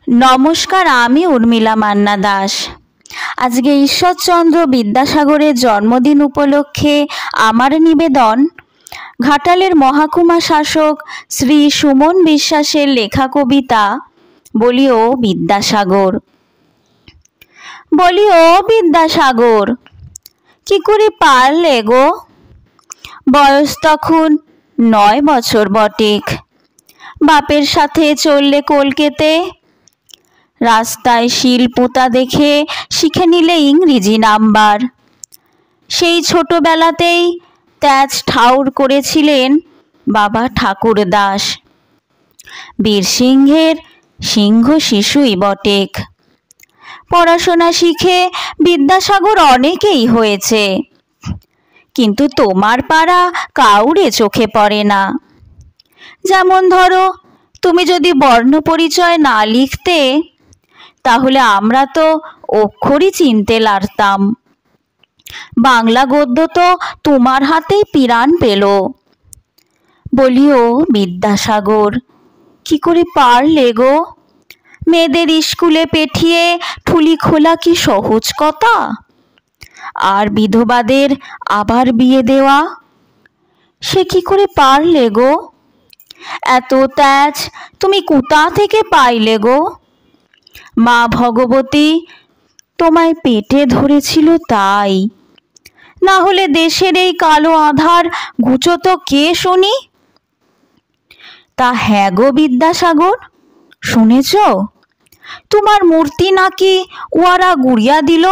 নমস্কার, আমি উর্মিলা মান্না দাস। আজকে ঈশ্বরচন্দ্র বিদ্যাসাগরের জন্মদিন উপলক্ষে আমার নিবেদন ঘাটালের মহকুমা শাসক শ্রী সুমন বিশ্বাসের লেখা কবিতা বলি ও বিদ্যাসাগর। বলি ও বিদ্যাসাগর, কি করে পারলে গো? বয়স তখন 9 বছর বটেক। বাপের সাথে চললে কলকেতে, রাস্তায় শিল পোতা দেখে শিখে নিলে ইংরেজি নাম্বার। সেই ছোটবেলাতেই তেজ ঠাউর করেছিলেন বাবা ঠাকুরদাস। বীরসিংহের সিংহ শিশুই বটেক। পড়াশোনা শিখে বিদ্যাসাগর অনেকেই হয়েছে, কিন্তু তোমার পাড়া কাউরে চোখে পড়ে না। যেমন ধরো, তুমি যদি বর্ণ পরিচয় না লিখতে, তাহলে আমরা তো অক্ষরই চিনতে পারতাম। বাংলা গদ্য তো তোমার হাতেই পিরান পেল। বলি ও বিদ্যাসাগর, কি করে পারলে গো? মেয়েদের স্কুলে পাঠিয়ে ঠুলি খোলা কি সহজ কথা? আর বিধবাদের আবার বিয়ে দেওয়া, সে কি করে পারলে গো? এত তেজ তুমি কোথা থেকে পাইলে গো? মা ভগবতী তোমায় পেটে ধরেছিল তাই, না হলে দেশের এই কালো আধার ঘুচোতো কে শুনি? তা হ্যাঁ গো বিদ্যাসাগর, শুনেছ তোমার মূর্তি নাকি ওরা গুড়িয়া দিল?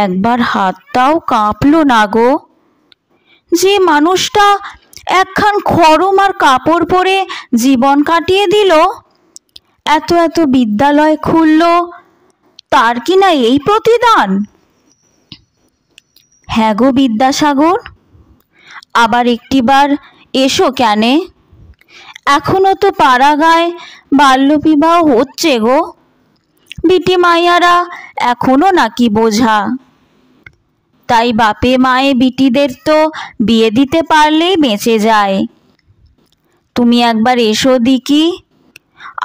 একবার হাতটাও কাঁপলো না গো? যে মানুষটা একখান খড়ম আর কাপড় পরে জীবন কাটিয়ে দিল, এত এত বিদ্যালয় খুলল, তার কি না এই প্রতিদান? হ্যাঁ গো বিদ্যাসাগর, আবার একটিবার এসো ক্যানে। এখনো তো পাড়াগায় বাল্যবিবাহ হচ্ছে গো। বিটি মাইয়ারা এখনো নাকি বোঝা। তাই বাপে মায়ে বিটিদের তো বিয়ে দিতে পারলেই বেঁচে যায়। তুমি একবার এসো দিকি,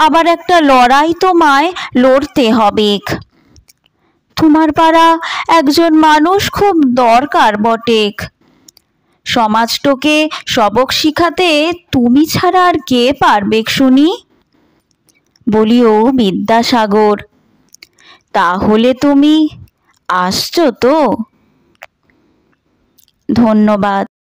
আবার একটা লড়াই তোমায় লড়তে হবে। তোমার পাড়া একজন মানুষ খুব দরকার বটেক। সমাজটাকে সবক শিখাতে তুমি ছাড়া আর কে পারবে শুনি? বলি ও বিদ্যাসাগর, তাহলে তুমি আসছো তো? ধন্যবাদ।